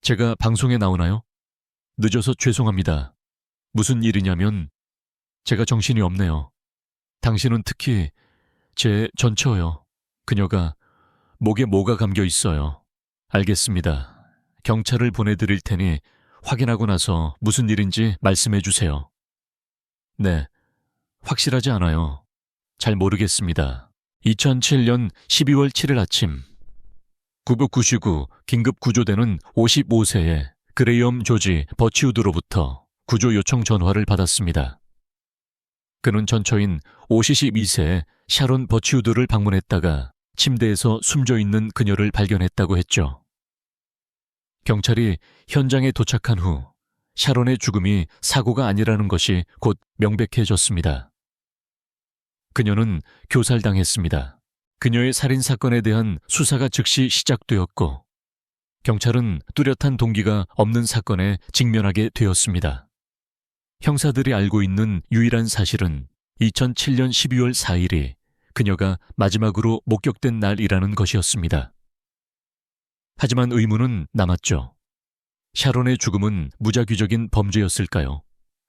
제가 방송에 나오나요? 늦어서 죄송합니다. 무슨 일이냐면 제가 정신이 없네요. 당신은 특히 제 전처요. 그녀가 목에 뭐가 감겨 있어요. 알겠습니다. 경찰을 보내드릴 테니 확인하고 나서 무슨 일인지 말씀해 주세요. 네, 확실하지 않아요. 잘 모르겠습니다. 2007년 12월 7일 아침 구급구시구 긴급구조대는 55세의 그레이엄 조지 버치우드로부터 구조 요청 전화를 받았습니다. 그는 전처인 52세의 샤론 버치우드를 방문했다가 침대에서 숨져 있는 그녀를 발견했다고 했죠. 경찰이 현장에 도착한 후 샤론의 죽음이 사고가 아니라는 것이 곧 명백해졌습니다. 그녀는 교살당했습니다. 그녀의 살인사건에 대한 수사가 즉시 시작되었고 경찰은 뚜렷한 동기가 없는 사건에 직면하게 되었습니다. 형사들이 알고 있는 유일한 사실은 2007년 12월 4일이 그녀가 마지막으로 목격된 날이라는 것이었습니다. 하지만 의문은 남았죠. 샤론의 죽음은 무자규적인 범죄였을까요?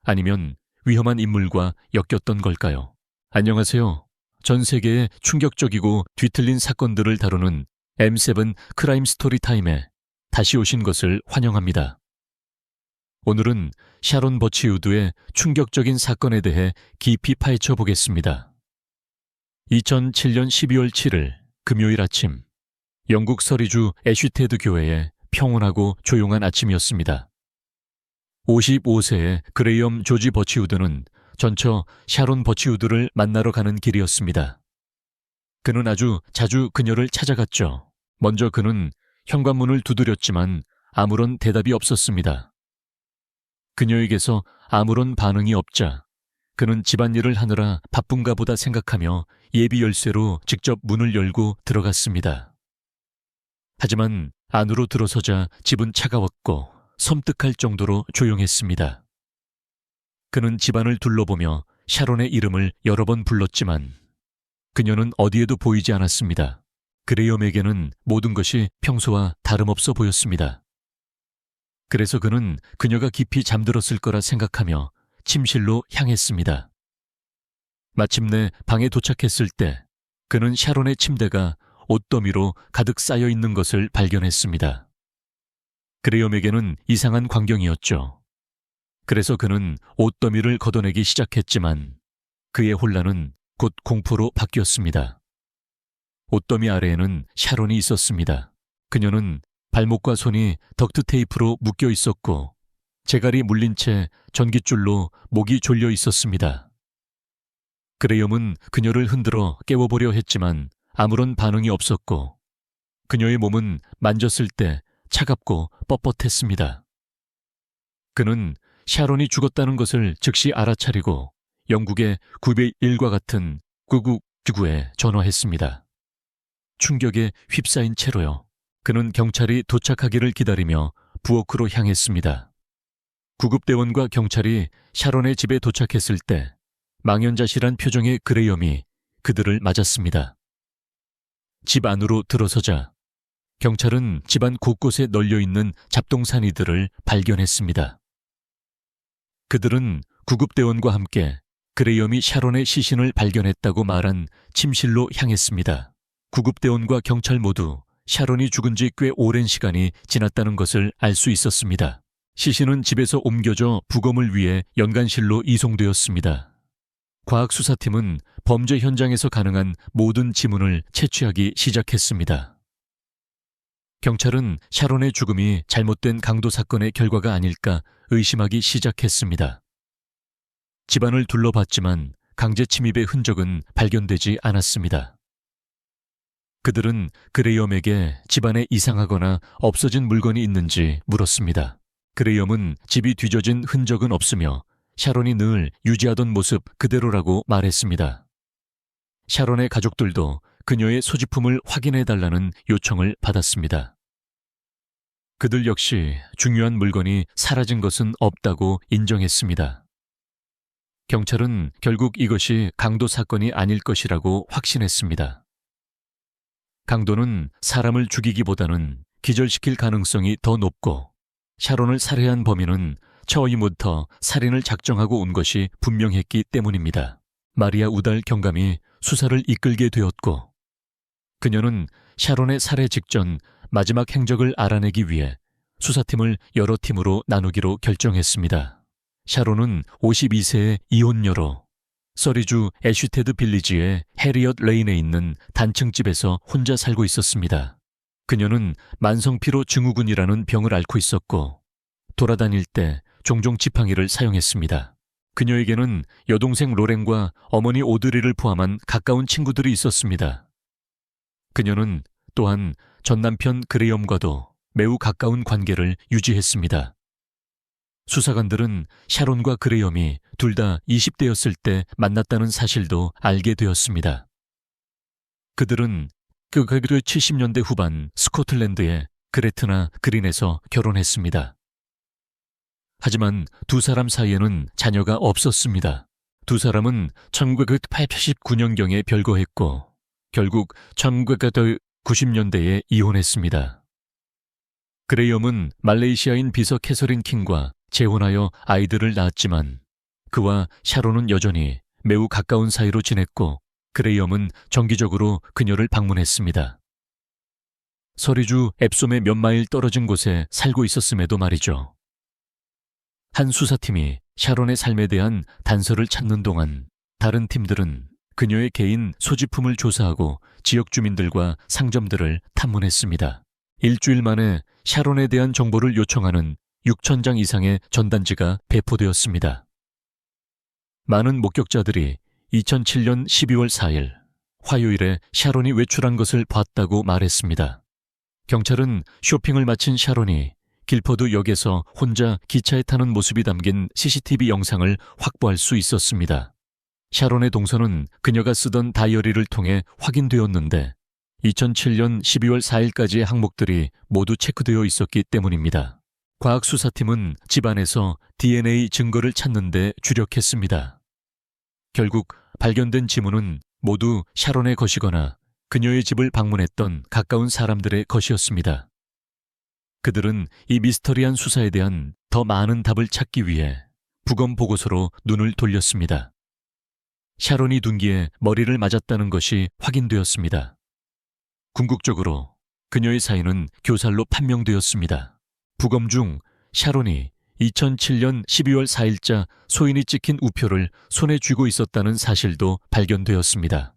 아니면 위험한 인물과 엮였던 걸까요? 안녕하세요. 전 세계의 충격적이고 뒤틀린 사건들을 다루는 M7 크라임 스토리 타임에 다시 오신 것을 환영합니다. 오늘은 샤론 버치우드의 충격적인 사건에 대해 깊이 파헤쳐 보겠습니다. 2007년 12월 7일 금요일 아침, 영국 서리주 애쉬테드 교회의 평온하고 조용한 아침이었습니다. 55세의 그레이엄 조지 버치우드는 전처 샤론 버치우드를 만나러 가는 길이었습니다. 그는 아주 자주 그녀를 찾아갔죠. 먼저 그는 현관문을 두드렸지만 아무런 대답이 없었습니다. 그녀에게서 아무런 반응이 없자 그는 집안일을 하느라 바쁜가 보다 생각하며 예비 열쇠로 직접 문을 열고 들어갔습니다. 하지만 안으로 들어서자 집은 차가웠고 섬뜩할 정도로 조용했습니다. 그는 집안을 둘러보며 샤론의 이름을 여러 번 불렀지만 그녀는 어디에도 보이지 않았습니다. 그레이엄에게는 모든 것이 평소와 다름없어 보였습니다. 그래서 그는 그녀가 깊이 잠들었을 거라 생각하며 침실로 향했습니다. 마침내 방에 도착했을 때 그는 샤론의 침대가 옷더미로 가득 쌓여 있는 것을 발견했습니다. 그레이엄에게는 이상한 광경이었죠. 그래서 그는 옷더미를 걷어내기 시작했지만 그의 혼란은 곧 공포로 바뀌었습니다. 옷더미 아래에는 샤론이 있었습니다. 그녀는 발목과 손이 덕트 테이프로 묶여 있었고 재갈이 물린 채 전깃줄로 목이 졸려 있었습니다. 그레이엄은 그녀를 흔들어 깨워보려 했지만 아무런 반응이 없었고 그녀의 몸은 만졌을 때 차갑고 뻣뻣했습니다. 그는 샤론이 죽었다는 것을 즉시 알아차리고 영국의 901과 같은 999에 전화했습니다. 충격에 휩싸인 채로요. 그는 경찰이 도착하기를 기다리며 부엌으로 향했습니다. 구급대원과 경찰이 샤론의 집에 도착했을 때 망연자실한 표정의 그레이엄이 그들을 맞았습니다. 집 안으로 들어서자 경찰은 집안 곳곳에 널려있는 잡동사니들을 발견했습니다. 그들은 구급대원과 함께 그레이엄이 샤론의 시신을 발견했다고 말한 침실로 향했습니다. 구급대원과 경찰 모두 샤론이 죽은 지 꽤 오랜 시간이 지났다는 것을 알 수 있었습니다. 시신은 집에서 옮겨져 부검을 위해 연간실로 이송되었습니다. 과학수사팀은 범죄 현장에서 가능한 모든 지문을 채취하기 시작했습니다. 경찰은 샤론의 죽음이 잘못된 강도 사건의 결과가 아닐까 의심하기 시작했습니다. 집안을 둘러봤지만 강제 침입의 흔적은 발견되지 않았습니다. 그들은 그레이엄에게 집안에 이상하거나 없어진 물건이 있는지 물었습니다. 그레이엄은 집이 뒤져진 흔적은 없으며 샤론이 늘 유지하던 모습 그대로라고 말했습니다. 샤론의 가족들도 그녀의 소지품을 확인해달라는 요청을 받았습니다. 그들 역시 중요한 물건이 사라진 것은 없다고 인정했습니다. 경찰은 결국 이것이 강도 사건이 아닐 것이라고 확신했습니다. 강도는 사람을 죽이기보다는 기절시킬 가능성이 더 높고 샤론을 살해한 범인은 처음부터 살인을 작정하고 온 것이 분명했기 때문입니다. 마리아 우달 경감이 수사를 이끌게 되었고, 그녀는 샤론의 살해 직전 마지막 행적을 알아내기 위해 수사팀을 여러 팀으로 나누기로 결정했습니다. 샤론은 52세의 이혼녀로 서리주 애쉬테드 빌리지의 해리엇 레인에 있는 단층집에서 혼자 살고 있었습니다. 그녀는 만성피로 증후군이라는 병을 앓고 있었고 돌아다닐 때 종종 지팡이를 사용했습니다. 그녀에게는 여동생 로렌과 어머니 오드리를 포함한 가까운 친구들이 있었습니다. 그녀는 또한 전남편 그레이엄과도 매우 가까운 관계를 유지했습니다. 수사관들은 샤론과 그레이엄이 둘 다 20대였을 때 만났다는 사실도 알게 되었습니다. 그들은 70년대 후반 스코틀랜드의 그레트나 그린에서 결혼했습니다. 하지만 두 사람 사이에는 자녀가 없었습니다. 두 사람은 1989년경에 별거했고 결국 1990년대에 이혼했습니다. 그레이엄은 말레이시아인 비서 캐서린 킹과 재혼하여 아이들을 낳았지만 그와 샤론은 여전히 매우 가까운 사이로 지냈고 그레이엄은 정기적으로 그녀를 방문했습니다. 서리주 앱솜의 몇 마일 떨어진 곳에 살고 있었음에도 말이죠. 한 수사팀이 샤론의 삶에 대한 단서를 찾는 동안 다른 팀들은 그녀의 개인 소지품을 조사하고 지역 주민들과 상점들을 탐문했습니다. 일주일 만에 샤론에 대한 정보를 요청하는 6,000장 이상의 전단지가 배포되었습니다. 많은 목격자들이 2007년 12월 4일 화요일에 샤론이 외출한 것을 봤다고 말했습니다. 경찰은 쇼핑을 마친 샤론이 길포드 역에서 혼자 기차에 타는 모습이 담긴 CCTV 영상을 확보할 수 있었습니다. 샤론의 동선은 그녀가 쓰던 다이어리를 통해 확인되었는데 2007년 12월 4일까지의 항목들이 모두 체크되어 있었기 때문입니다. 과학수사팀은 집안에서 DNA 증거를 찾는 데 주력했습니다. 결국 발견된 지문은 모두 샤론의 것이거나 그녀의 집을 방문했던 가까운 사람들의 것이었습니다. 그들은 이 미스터리한 수사에 대한 더 많은 답을 찾기 위해 부검 보고서로 눈을 돌렸습니다. 샤론이 둔기에 머리를 맞았다는 것이 확인되었습니다. 궁극적으로 그녀의 사인은 교살로 판명되었습니다. 부검 중 샤론이 2007년 12월 4일자 소인이 찍힌 우표를 손에 쥐고 있었다는 사실도 발견되었습니다.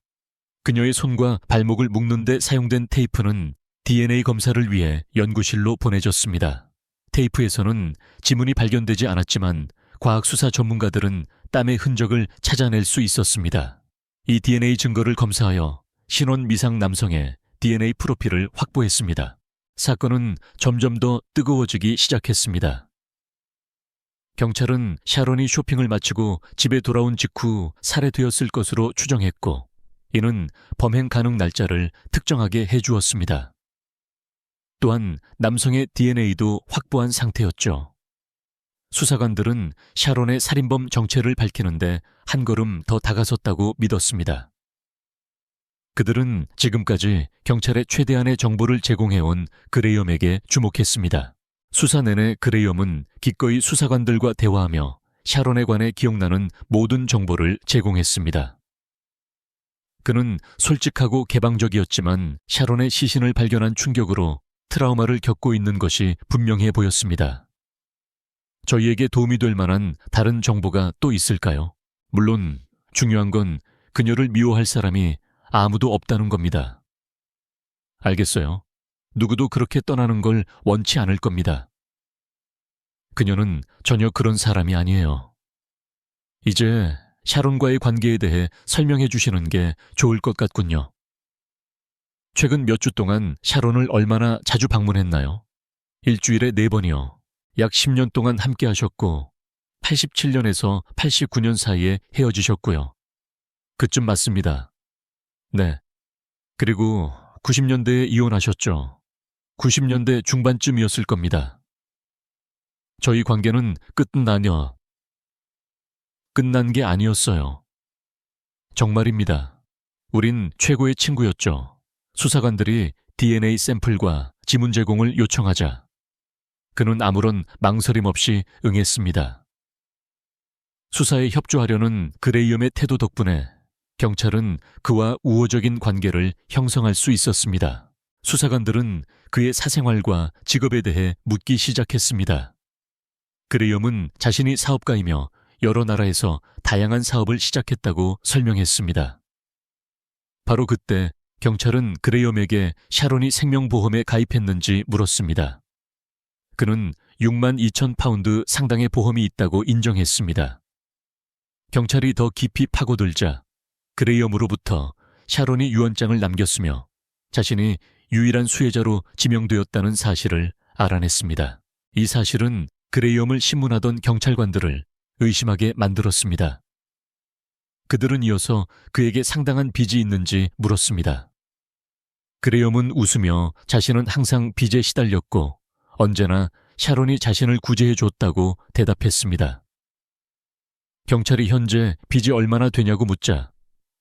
그녀의 손과 발목을 묶는 데 사용된 테이프는 DNA 검사를 위해 연구실로 보내졌습니다. 테이프에서는 지문이 발견되지 않았지만 과학수사 전문가들은 땀의 흔적을 찾아낼 수 있었습니다. 이 DNA 증거를 검사하여 신원 미상 남성의 DNA 프로필을 확보했습니다. 사건은 점점 더 뜨거워지기 시작했습니다. 경찰은 샤론이 쇼핑을 마치고 집에 돌아온 직후 살해되었을 것으로 추정했고 이는 범행 가능 날짜를 특정하게 해주었습니다. 또한 남성의 DNA도 확보한 상태였죠. 수사관들은 샤론의 살인범 정체를 밝히는데 한 걸음 더 다가섰다고 믿었습니다. 그들은 지금까지 경찰에 최대한의 정보를 제공해온 그레이엄에게 주목했습니다. 수사 내내 그레이엄은 기꺼이 수사관들과 대화하며 샤론에 관해 기억나는 모든 정보를 제공했습니다. 그는 솔직하고 개방적이었지만 샤론의 시신을 발견한 충격으로 트라우마를 겪고 있는 것이 분명해 보였습니다. 저희에게 도움이 될 만한 다른 정보가 또 있을까요? 물론 중요한 건 그녀를 미워할 사람이 아무도 없다는 겁니다. 알겠어요. 누구도 그렇게 떠나는 걸 원치 않을 겁니다. 그녀는 전혀 그런 사람이 아니에요. 이제 샤론과의 관계에 대해 설명해 주시는 게 좋을 것 같군요. 최근 몇 주 동안 샤론을 얼마나 자주 방문했나요? 일주일에 4번이요. 약 10년 동안 함께 하셨고 87년에서 89년 사이에 헤어지셨고요. 그쯤 맞습니다. 네. 그리고 90년대에 이혼하셨죠. 90년대 중반쯤이었을 겁니다. 저희 관계는 끝난 게 아니었어요. 정말입니다. 우린 최고의 친구였죠. 수사관들이 DNA 샘플과 지문 제공을 요청하자 그는 아무런 망설임 없이 응했습니다. 수사에 협조하려는 그레이엄의 태도 덕분에 경찰은 그와 우호적인 관계를 형성할 수 있었습니다. 수사관들은 그의 사생활과 직업에 대해 묻기 시작했습니다. 그레이엄은 자신이 사업가이며 여러 나라에서 다양한 사업을 시작했다고 설명했습니다. 바로 그때 경찰은 그레이엄에게 샤론이 생명보험에 가입했는지 물었습니다. 그는 6만 2천 파운드 상당의 보험이 있다고 인정했습니다. 경찰이 더 깊이 파고들자 그레이엄으로부터 샤론이 유언장을 남겼으며 자신이 유일한 수혜자로 지명되었다는 사실을 알아냈습니다. 이 사실은 그레이엄을 신문하던 경찰관들을 의심하게 만들었습니다. 그들은 이어서 그에게 상당한 빚이 있는지 물었습니다. 그레이엄은 웃으며 자신은 항상 빚에 시달렸고 언제나 샤론이 자신을 구제해줬다고 대답했습니다. 경찰이 현재 빚이 얼마나 되냐고 묻자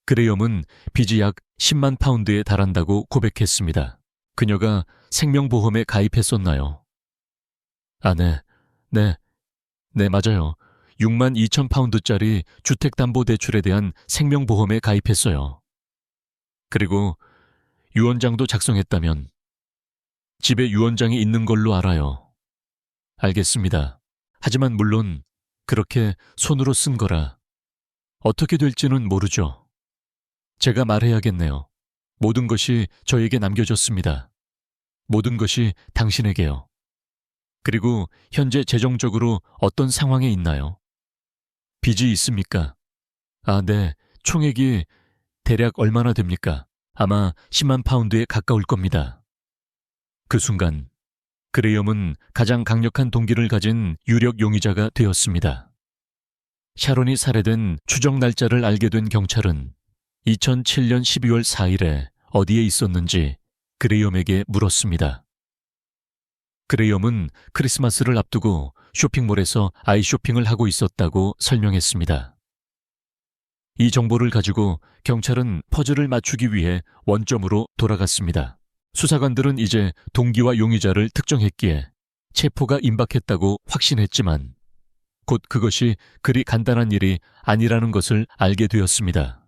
그레이엄은 빚이 약 10만 파운드에 달한다고 고백했습니다. 그녀가 생명보험에 가입했었나요? 아, 네, 맞아요. 6만 2천 파운드짜리 주택담보대출에 대한 생명보험에 가입했어요. 그리고 유언장도 작성했다면 집에 유언장이 있는 걸로 알아요. 알겠습니다. 하지만 물론 그렇게 손으로 쓴 거라 어떻게 될지는 모르죠. 제가 말해야겠네요. 모든 것이 저에게 남겨졌습니다. 모든 것이 당신에게요. 그리고 현재 재정적으로 어떤 상황에 있나요? 빚이 있습니까? 아, 네. 총액이 대략 얼마나 됩니까? 아마 10만 파운드에 가까울 겁니다. 그 순간 그레이엄은 가장 강력한 동기를 가진 유력 용의자가 되었습니다. 샤론이 살해된 추정 날짜를 알게 된 경찰은 2007년 12월 4일에 어디에 있었는지 그레이엄에게 물었습니다. 그레이엄은 크리스마스를 앞두고 쇼핑몰에서 아이쇼핑을 하고 있었다고 설명했습니다. 이 정보를 가지고 경찰은 퍼즐을 맞추기 위해 원점으로 돌아갔습니다. 수사관들은 이제 동기와 용의자를 특정했기에 체포가 임박했다고 확신했지만 곧 그것이 그리 간단한 일이 아니라는 것을 알게 되었습니다.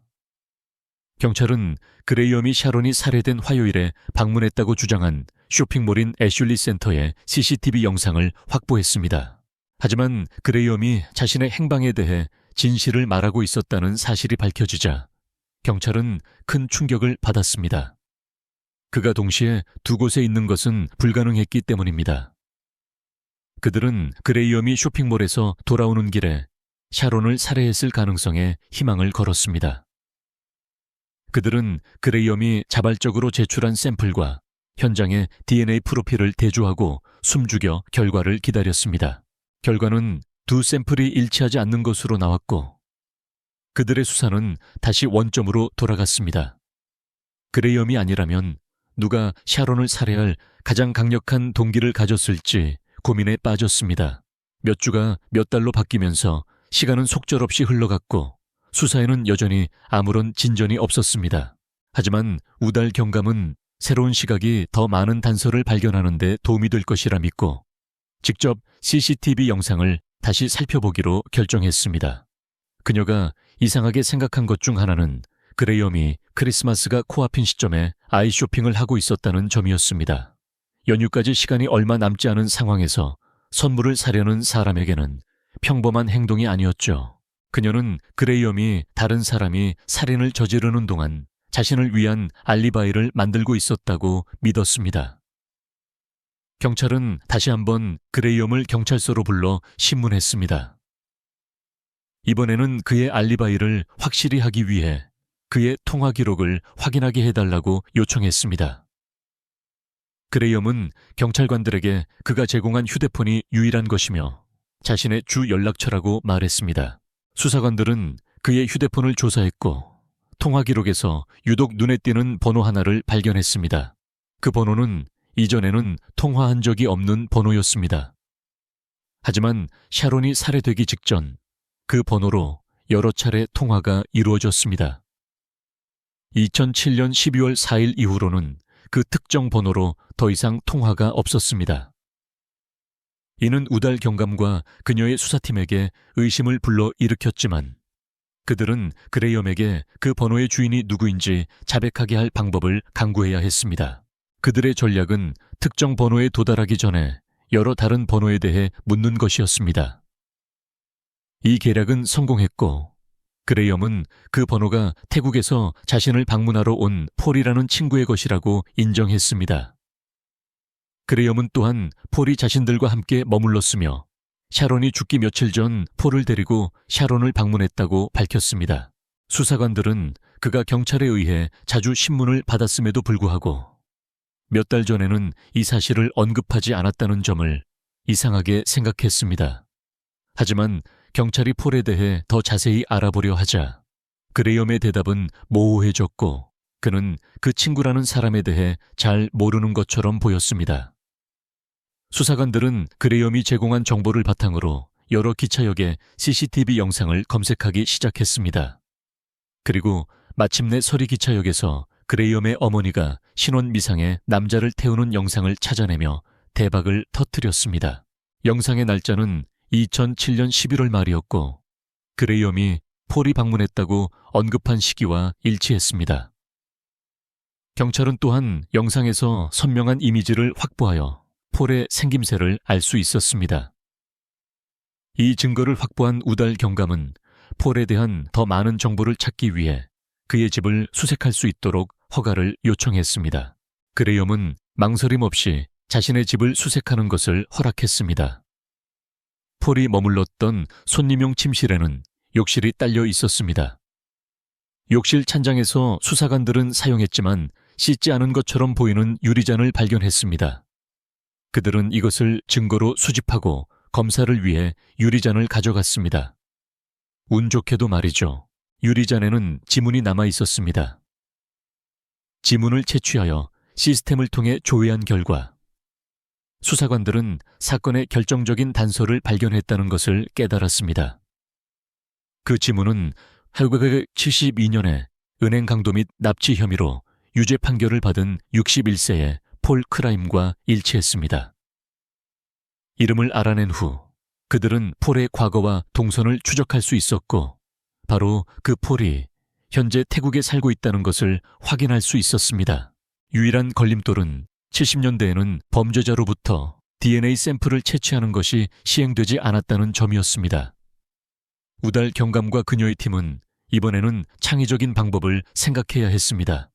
경찰은 그레이엄이 샤론이 살해된 화요일에 방문했다고 주장한 쇼핑몰인 애슐리 센터의 CCTV 영상을 확보했습니다. 하지만 그레이엄이 자신의 행방에 대해 진실을 말하고 있었다는 사실이 밝혀지자 경찰은 큰 충격을 받았습니다. 그가 동시에 두 곳에 있는 것은 불가능했기 때문입니다. 그들은 그레이엄이 쇼핑몰에서 돌아오는 길에 샤론을 살해했을 가능성에 희망을 걸었습니다. 그들은 그레이엄이 자발적으로 제출한 샘플과 현장의 DNA 프로필을 대조하고 숨죽여 결과를 기다렸습니다. 결과는 두 샘플이 일치하지 않는 것으로 나왔고 그들의 수사는 다시 원점으로 돌아갔습니다. 그레이엄이 아니라면 누가 샤론을 살해할 가장 강력한 동기를 가졌을지 고민에 빠졌습니다. 몇 주가 몇 달로 바뀌면서 시간은 속절없이 흘러갔고 수사에는 여전히 아무런 진전이 없었습니다. 하지만 우달 경감은 새로운 시각이 더 많은 단서를 발견하는 데 도움이 될 것이라 믿고 직접 CCTV 영상을 다시 살펴보기로 결정했습니다. 그녀가 이상하게 생각한 것 중 하나는 그레이엄이 크리스마스가 코앞인 시점에 아이쇼핑을 하고 있었다는 점이었습니다. 연휴까지 시간이 얼마 남지 않은 상황에서 선물을 사려는 사람에게는 평범한 행동이 아니었죠. 그녀는 그레이엄이 다른 사람이 살인을 저지르는 동안 자신을 위한 알리바이를 만들고 있었다고 믿었습니다. 경찰은 다시 한번 그레이엄을 경찰서로 불러 신문했습니다. 이번에는 그의 알리바이를 확실히 하기 위해 그의 통화 기록을 확인하게 해달라고 요청했습니다. 그레이엄은 경찰관들에게 그가 제공한 휴대폰이 유일한 것이며 자신의 주 연락처라고 말했습니다. 수사관들은 그의 휴대폰을 조사했고 통화 기록에서 유독 눈에 띄는 번호 하나를 발견했습니다. 그 번호는 이전에는 통화한 적이 없는 번호였습니다. 하지만 샤론이 살해되기 직전 그 번호로 여러 차례 통화가 이루어졌습니다. 2007년 12월 4일 이후로는 그 특정 번호로 더 이상 통화가 없었습니다. 이는 우달 경감과 그녀의 수사팀에게 의심을 불러 일으켰지만 그들은 그레이엄에게 그 번호의 주인이 누구인지 자백하게 할 방법을 강구해야 했습니다. 그들의 전략은 특정 번호에 도달하기 전에 여러 다른 번호에 대해 묻는 것이었습니다. 이 계략은 성공했고 그레이엄은 그 번호가 태국에서 자신을 방문하러 온 폴이라는 친구의 것이라고 인정했습니다. 그레이엄은 또한 폴이 자신들과 함께 머물렀으며 샤론이 죽기 며칠 전 폴을 데리고 샤론을 방문했다고 밝혔습니다. 수사관들은 그가 경찰에 의해 자주 신문을 받았음에도 불구하고 몇 달 전에는 이 사실을 언급하지 않았다는 점을 이상하게 생각했습니다. 하지만 경찰이 폴에 대해 더 자세히 알아보려 하자 그레이엄의 대답은 모호해졌고 그는 그 친구라는 사람에 대해 잘 모르는 것처럼 보였습니다. 수사관들은 그레이엄이 제공한 정보를 바탕으로 여러 기차역의 CCTV 영상을 검색하기 시작했습니다. 그리고 마침내 서리 기차역에서 그레이엄의 어머니가 신원 미상의 남자를 태우는 영상을 찾아내며 대박을 터뜨렸습니다. 영상의 날짜는 2007년 11월 말이었고 그레이엄이 폴이 방문했다고 언급한 시기와 일치했습니다. 경찰은 또한 영상에서 선명한 이미지를 확보하여 폴의 생김새를 알 수 있었습니다. 이 증거를 확보한 우달 경감은 폴에 대한 더 많은 정보를 찾기 위해 그의 집을 수색할 수 있도록 허가를 요청했습니다. 그레이엄은 망설임 없이 자신의 집을 수색하는 것을 허락했습니다. 폴이 머물렀던 손님용 침실에는 욕실이 딸려 있었습니다. 욕실 찬장에서 수사관들은 사용했지만 씻지 않은 것처럼 보이는 유리잔을 발견했습니다. 그들은 이것을 증거로 수집하고 검사를 위해 유리잔을 가져갔습니다. 운 좋게도 말이죠. 유리잔에는 지문이 남아 있었습니다. 지문을 채취하여 시스템을 통해 조회한 결과 수사관들은 사건의 결정적인 단서를 발견했다는 것을 깨달았습니다. 그 지문은 1972년에 은행 강도 및 납치 혐의로 유죄 판결을 받은 61세의 폴 크라임과 일치했습니다. 이름을 알아낸 후 그들은 폴의 과거와 동선을 추적할 수 있었고 바로 그 폴이 현재 태국에 살고 있다는 것을 확인할 수 있었습니다. 유일한 걸림돌은 70년대에는 범죄자로부터 DNA 샘플을 채취하는 것이 시행되지 않았다는 점이었습니다. 우달 경감과 그녀의 팀은 이번에는 창의적인 방법을 생각해야 했습니다.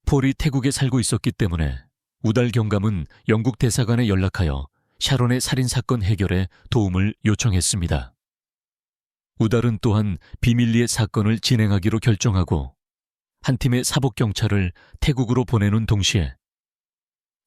폴이 태국에 살고 있었기 때문에 우달 경감은 영국 대사관에 연락하여 샤론의 살인사건 해결에 도움을 요청했습니다. 우달은 또한 비밀리에 사건을 진행하기로 결정하고 한 팀의 사복경찰을 태국으로 보내는 동시에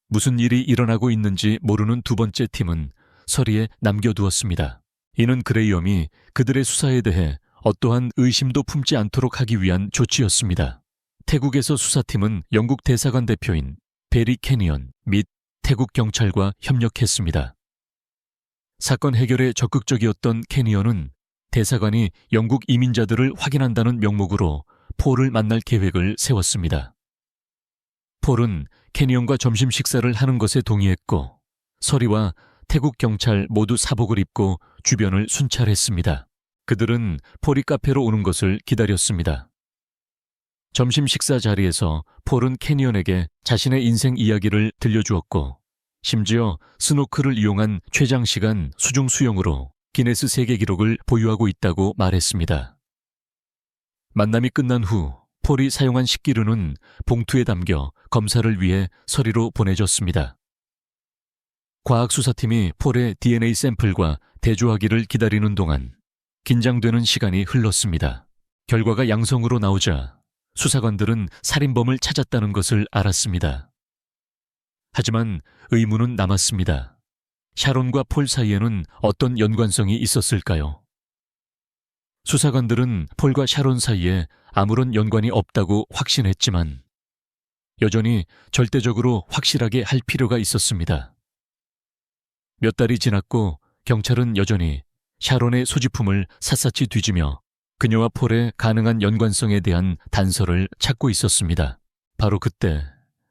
무슨 일이 일어나고 있는지 모르는 두 번째 팀은 서리에 남겨두었습니다. 이는 그레이엄이 그들의 수사에 대해 어떠한 의심도 품지 않도록 하기 위한 조치였습니다. 태국에서 수사팀은 영국 대사관 대표인 베리 캐니언 및 태국 경찰과 협력했습니다. 사건 해결에 적극적이었던 캐니언은 대사관이 영국 이민자들을 확인한다는 명목으로 폴을 만날 계획을 세웠습니다. 폴은 캐니언과 점심 식사를 하는 것에 동의했고 서리와 태국 경찰 모두 사복을 입고 주변을 순찰했습니다. 그들은 폴이 카페로 오는 것을 기다렸습니다. 점심 식사 자리에서 폴은 캐니언에게 자신의 인생 이야기를 들려주었고 심지어 스노클을 이용한 최장시간 수중 수영으로 기네스 세계 기록을 보유하고 있다고 말했습니다. 만남이 끝난 후 폴이 사용한 식기류는 봉투에 담겨 검사를 위해 서리로 보내졌습니다. 과학수사팀이 폴의 DNA 샘플과 대조하기를 기다리는 동안 긴장되는 시간이 흘렀습니다. 결과가 양성으로 나오자 수사관들은 살인범을 찾았다는 것을 알았습니다. 하지만 의문은 남았습니다. 샤론과 폴 사이에는 어떤 연관성이 있었을까요? 수사관들은 폴과 샤론 사이에 아무런 연관이 없다고 확신했지만 여전히 절대적으로 확실하게 할 필요가 있었습니다. 몇 달이 지났고 경찰은 여전히 샤론의 소지품을 샅샅이 뒤지며 그녀와 폴의 가능한 연관성에 대한 단서를 찾고 있었습니다. 바로 그때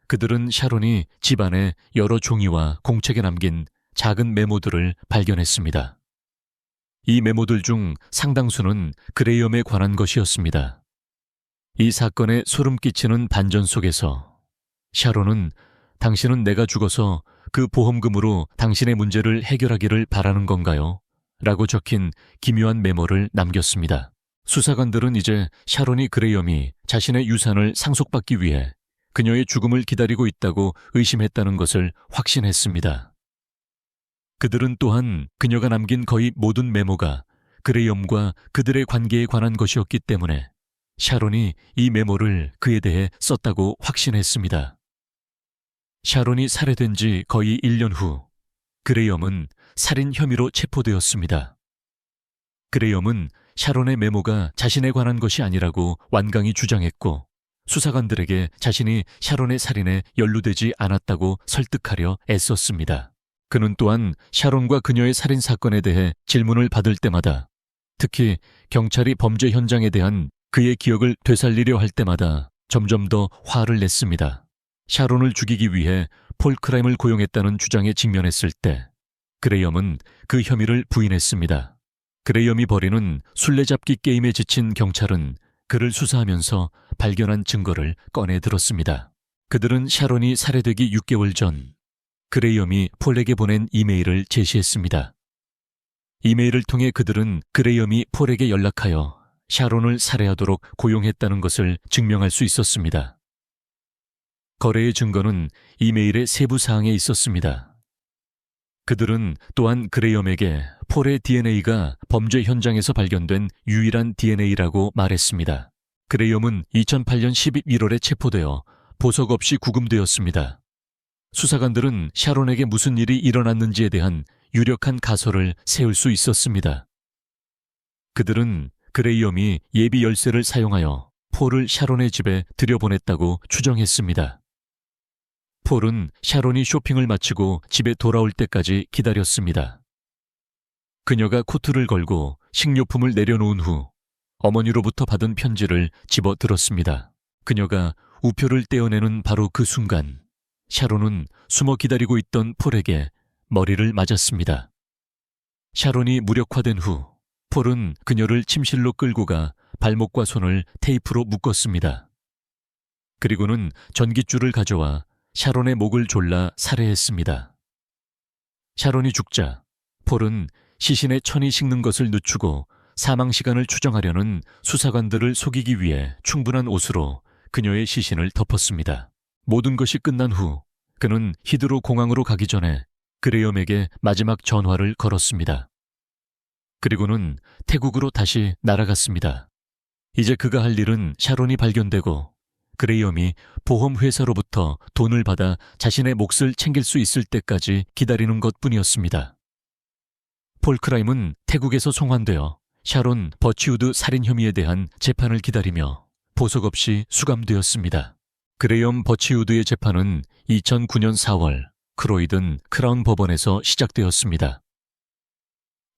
그들은 샤론이 집안에 여러 종이와 공책에 남긴 작은 메모들을 발견했습니다. 이 메모들 중 상당수는 그레이엄에 관한 것이었습니다. 이 사건에 소름 끼치는 반전 속에서 샤론은 당신은 내가 죽어서 그 보험금으로 당신의 문제를 해결하기를 바라는 건가요? 라고 적힌 기묘한 메모를 남겼습니다. 수사관들은 이제 샤론이 그레이엄이 자신의 유산을 상속받기 위해 그녀의 죽음을 기다리고 있다고 의심했다는 것을 확신했습니다. 그들은 또한 그녀가 남긴 거의 모든 메모가 그레이엄과 그들의 관계에 관한 것이었기 때문에 샤론이 이 메모를 그에 대해 썼다고 확신했습니다. 샤론이 살해된 지 거의 1년 후 그레이엄은 살인 혐의로 체포되었습니다. 그레이엄은 샤론의 메모가 자신에 관한 것이 아니라고 완강히 주장했고 수사관들에게 자신이 샤론의 살인에 연루되지 않았다고 설득하려 애썼습니다. 그는 또한 샤론과 그녀의 살인 사건에 대해 질문을 받을 때마다, 특히 경찰이 범죄 현장에 대한 그의 기억을 되살리려 할 때마다 점점 더 화를 냈습니다. 샤론을 죽이기 위해 폴 크라임을 고용했다는 주장에 직면했을 때 그레이엄은 그 혐의를 부인했습니다. 그레이엄이 벌이는 술래잡기 게임에 지친 경찰은 그를 수사하면서 발견한 증거를 꺼내 들었습니다. 그들은 샤론이 살해되기 6개월 전 그레이엄이 폴에게 보낸 이메일을 제시했습니다. 이메일을 통해 그들은 그레이엄이 폴에게 연락하여 샤론을 살해하도록 고용했다는 것을 증명할 수 있었습니다. 거래의 증거는 이메일의 세부 사항에 있었습니다. 그들은 또한 그레이엄에게 폴의 DNA가 범죄 현장에서 발견된 유일한 DNA라고 말했습니다. 그레이엄은 2008년 11월에 체포되어 보석 없이 구금되었습니다. 수사관들은 샤론에게 무슨 일이 일어났는지에 대한 유력한 가설을 세울 수 있었습니다. 그들은 그레이엄이 예비 열쇠를 사용하여 폴을 샤론의 집에 들여보냈다고 추정했습니다. 폴은 샤론이 쇼핑을 마치고 집에 돌아올 때까지 기다렸습니다. 그녀가 코트를 걸고 식료품을 내려놓은 후 어머니로부터 받은 편지를 집어들었습니다. 그녀가 우표를 떼어내는 바로 그 순간 샤론은 숨어 기다리고 있던 폴에게 머리를 맞았습니다. 샤론이 무력화된 후 폴은 그녀를 침실로 끌고 가 발목과 손을 테이프로 묶었습니다. 그리고는 전깃줄을 가져와 샤론의 목을 졸라 살해했습니다. 샤론이 죽자 폴은 시신의 천이 식는 것을 늦추고 사망 시간을 추정하려는 수사관들을 속이기 위해 충분한 옷으로 그녀의 시신을 덮었습니다. 모든 것이 끝난 후 그는 히드로 공항으로 가기 전에 그레이엄에게 마지막 전화를 걸었습니다. 그리고는 태국으로 다시 날아갔습니다. 이제 그가 할 일은 샤론이 발견되고 그레이엄이 보험회사로부터 돈을 받아 자신의 몫을 챙길 수 있을 때까지 기다리는 것뿐이었습니다. 폴 크라임은 태국에서 송환되어 샤론 버치우드 살인 혐의에 대한 재판을 기다리며 보석 없이 수감되었습니다. 그레이엄 버치우드의 재판은 2009년 4월 크로이든 크라운 법원에서 시작되었습니다.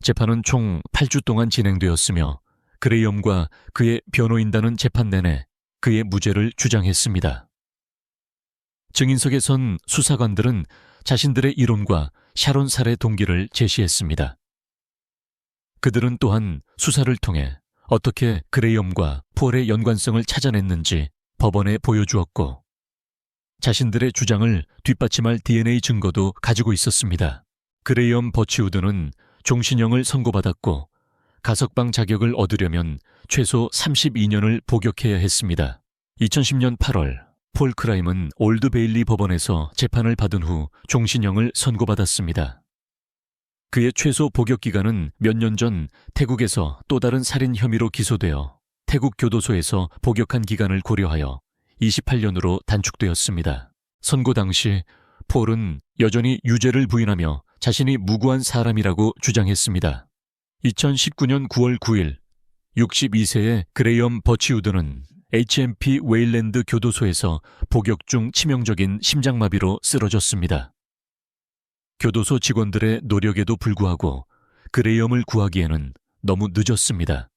재판은 총 8주 동안 진행되었으며 그레이엄과 그의 변호인단은 재판 내내 그의 무죄를 주장했습니다. 증인석에 선 수사관들은 자신들의 이론과 샤론 살해 동기를 제시했습니다. 그들은 또한 수사를 통해 어떻게 그레이엄과 폴의 연관성을 찾아냈는지 법원에 보여주었고 자신들의 주장을 뒷받침할 DNA 증거도 가지고 있었습니다. 그레이엄 버치우드는 종신형을 선고받았고 가석방 자격을 얻으려면 최소 32년을 복역해야 했습니다. 2010년 8월 폴 크라임은 올드 베일리 법원에서 재판을 받은 후 종신형을 선고받았습니다. 그의 최소 복역 기간은 몇 년 전 태국에서 또 다른 살인 혐의로 기소되어 태국 교도소에서 복역한 기간을 고려하여 28년으로 단축되었습니다. 선고 당시 폴은 여전히 유죄를 부인하며 자신이 무고한 사람이라고 주장했습니다. 2019년 9월 9일 62세의 그레이엄 버치우드는 HMP 웨일랜드 교도소에서 복역 중 치명적인 심장마비로 쓰러졌습니다. 교도소 직원들의 노력에도 불구하고 그레이엄을 구하기에는 너무 늦었습니다.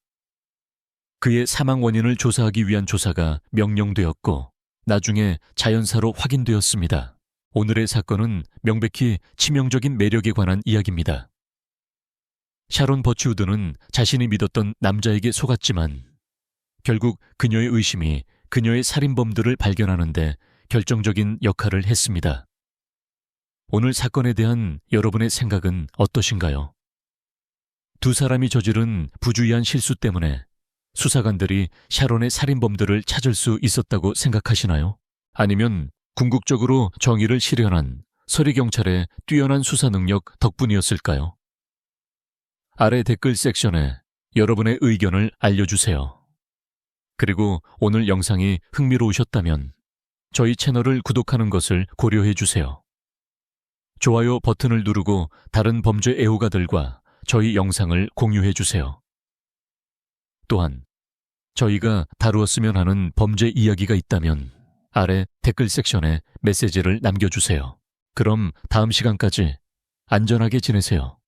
그의 사망 원인을 조사하기 위한 조사가 명령되었고 나중에 자연사로 확인되었습니다. 오늘의 사건은 명백히 치명적인 매력에 관한 이야기입니다. 샤론 버치우드는 자신이 믿었던 남자에게 속았지만 결국 그녀의 의심이 그녀의 살인범들을 발견하는 데 결정적인 역할을 했습니다. 오늘 사건에 대한 여러분의 생각은 어떠신가요? 두 사람이 저지른 부주의한 실수 때문에 수사관들이 샤론의 살인범들을 찾을 수 있었다고 생각하시나요? 아니면 궁극적으로 정의를 실현한 서리경찰의 뛰어난 수사 능력 덕분이었을까요? 아래 댓글 섹션에 여러분의 의견을 알려주세요. 그리고 오늘 영상이 흥미로우셨다면 저희 채널을 구독하는 것을 고려해 주세요. 좋아요 버튼을 누르고 다른 범죄 애호가들과 저희 영상을 공유해 주세요. 또한 저희가 다루었으면 하는 범죄 이야기가 있다면 아래 댓글 섹션에 메시지를 남겨주세요. 그럼 다음 시간까지 안전하게 지내세요.